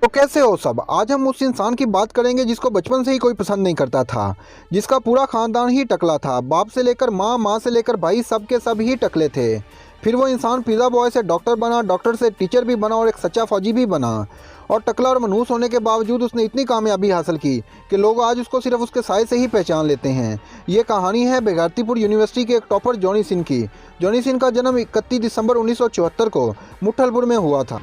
तो कैसे हो सब। आज हम उस इंसान की बात करेंगे जिसको बचपन से ही कोई पसंद नहीं करता था, जिसका पूरा खानदान ही टकला था। बाप से लेकर माँ, माँ से लेकर भाई, सब के सब ही टकले थे। फिर वो इंसान पिज़्ज़ा बॉय से डॉक्टर बना, डॉक्टर से टीचर भी बना और एक सच्चा फौजी भी बना। और टकला और मनहूस होने के बावजूद उसने इतनी कामयाबी हासिल की कि लोग आज उसको सिर्फ उसके साय से ही पहचान लेते हैं। ये कहानी है बेगारतीपुर यूनिवर्सिटी के एक टॉपर जॉनी सिंह की। जॉनी सिंह का जन्म 31 दिसंबर 1974 को मुट्ठलपुर में हुआ था।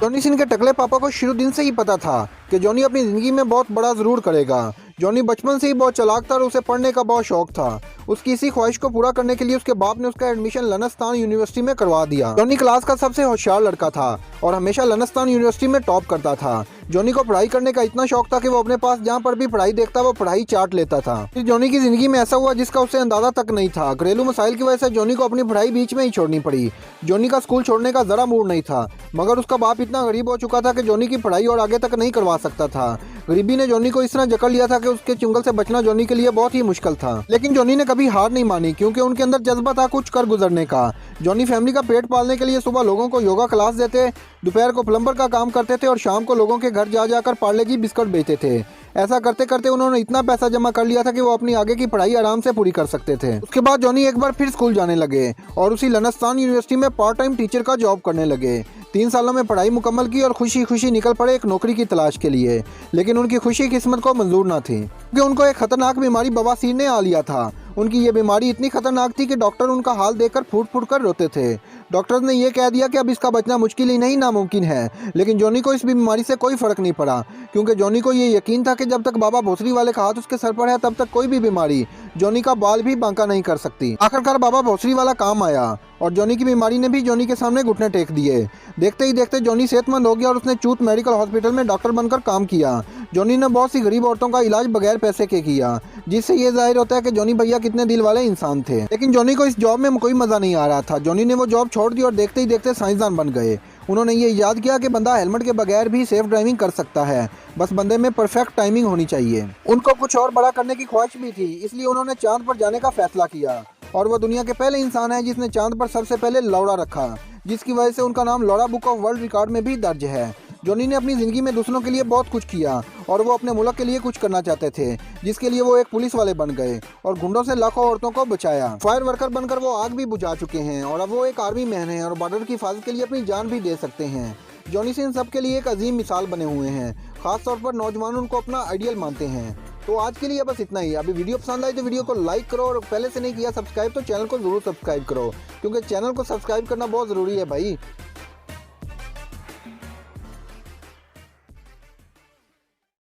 जॉनी सिंह के टकले पापा को शुरू दिन से ही पता था कि जॉनी अपनी ज़िंदगी में बहुत बड़ा ज़रूर करेगा। जॉनी बचपन से ही बहुत चालाक था और उसे पढ़ने का बहुत शौक था। उसकी इसी ख्वाहिश को पूरा करने के लिए उसके बाप ने उसका एडमिशन लनस्तान यूनिवर्सिटी में करवा दिया। जॉनी क्लास का सबसे होशियार लड़का था और हमेशा लनस्तान यूनिवर्सिटी में टॉप करता था। जॉनी को पढ़ाई करने का इतना शौक था कि वो अपने पास जहाँ पर भी पढ़ाई देखता वो पढ़ाई चाट लेता था। फिर जॉनी की जिंदगी में ऐसा हुआ जिसका उसे अंदाजा तक नहीं था। घरेलू मसाइल की वजह से जॉनी को अपनी पढ़ाई बीच में ही छोड़नी पड़ी। जॉनी का स्कूल छोड़ने का जरा मूड नहीं था, मगर उसका बाप इतना गरीब हो चुका था कि जॉनी की पढ़ाई और आगे तक नहीं करवा सकता था। गरीबी ने जॉनी को इस तरह जकड़ लिया था कि उसके चुंगल से बचना जॉनी के लिए बहुत ही मुश्किल था। लेकिन जॉनी ने कभी हार नहीं मानी, क्योंकि उनके अंदर जज्बा था कुछ कर गुजरने का। जॉनी फैमिली का पेट पालने के लिए सुबह लोगों को योगा क्लास देते, दोपहर को प्लम्बर का काम करते थे और शाम को लोगों के घर जा जाकर पार्ले जी बिस्कुट बेचते थे। ऐसा करते करते उन्होंने इतना पैसा जमा कर लिया था कि वो अपनी आगे की पढ़ाई आराम से पूरी कर सकते थे। उसके बाद जॉनी एक बार फिर स्कूल जाने लगे और उसी लनस्तान यूनिवर्सिटी में पार्ट टाइम टीचर का जॉब करने लगे। 3 सालों में पढ़ाई मुकम्मल की और खुशी खुशी निकल पड़े एक नौकरी की तलाश के लिए। लेकिन उनकी खुशी किस्मत को मंजूर न थी, क्योंकि उनको एक खतरनाक बीमारी बवासीर ने आ लिया था। उनकी ये बीमारी इतनी खतरनाक थी कि डॉक्टर उनका हाल देखकर फूट फूट कर रोते थे। डॉक्टर्स ने यह कह दिया कि अब इसका बचना मुश्किल ही नहीं नामुमकिन है। लेकिन जॉनी को इस बीमारी से कोई फर्क नहीं पड़ा, क्योंकि जॉनी को ये यकीन था कि जब तक बाबा भोसरी वाले का हाथ उसके सर पर है तब तक कोई भी बीमारी जॉनी का बाल भी बांका नहीं कर सकती। आखिरकार बाबा भोसरी वाला काम आया और जॉनी की बीमारी ने भी जॉनी के सामने घुटने टेक दिए। देखते ही देखते जॉनी सेहतमंद हो गया और उसने चूत मेडिकल हॉस्पिटल में डॉक्टर बनकर काम किया। जॉनी ने बहुत सी गरीब औरतों का इलाज बगैर पैसे के किया, जिससे ये जाहिर होता है कि जॉनी भैया कितने दिल वाले इंसान थे। लेकिन जॉनी को इस जॉब में कोई मजा नहीं आ रहा था। जॉनी ने वो जॉब छोड़ दी और देखते ही देखते साइंसदान बन गए। उन्होंने ये याद किया कि बंदा हेलमेट के बगैर भी सेफ ड्राइविंग कर सकता है, बस बंदे में परफेक्ट टाइमिंग होनी चाहिए। उनको कुछ और बड़ा करने की ख्वाहिश भी थी, इसलिए उन्होंने चांद पर जाने का फैसला किया। और वो दुनिया के पहले इंसान है जिसने चांद पर सबसे पहले लौड़ा रखा, जिसकी वजह से उनका नाम लौड़ा बुक ऑफ वर्ल्ड रिकॉर्ड में भी दर्ज है। जॉनी ने अपनी ज़िंदगी में दूसरों के लिए बहुत कुछ किया और वो अपने मुल्क के लिए कुछ करना चाहते थे, जिसके लिए वो एक पुलिस वाले बन गए और गुंडों से लाखों औरतों को बचाया। फायर वर्कर बनकर वो आग भी बुझा चुके हैं और अब वो एक आर्मी मैन हैं और बॉर्डर की हिफाजत के लिए अपनी जान भी दे सकते हैं। जॉनी सिंह सबके लिए एक अजीम मिसाल बने हुए हैं। खास तौर पर नौजवान उनको अपना आइडियल मानते हैं। तो आज के लिए बस इतना ही। अभी वीडियो पसंद आई तो वीडियो को लाइक करो और पहले से नहीं किया सब्सक्राइब तो चैनल को ज़रूर सब्सक्राइब करो, क्योंकि चैनल को सब्सक्राइब करना बहुत ज़रूरी है भाई।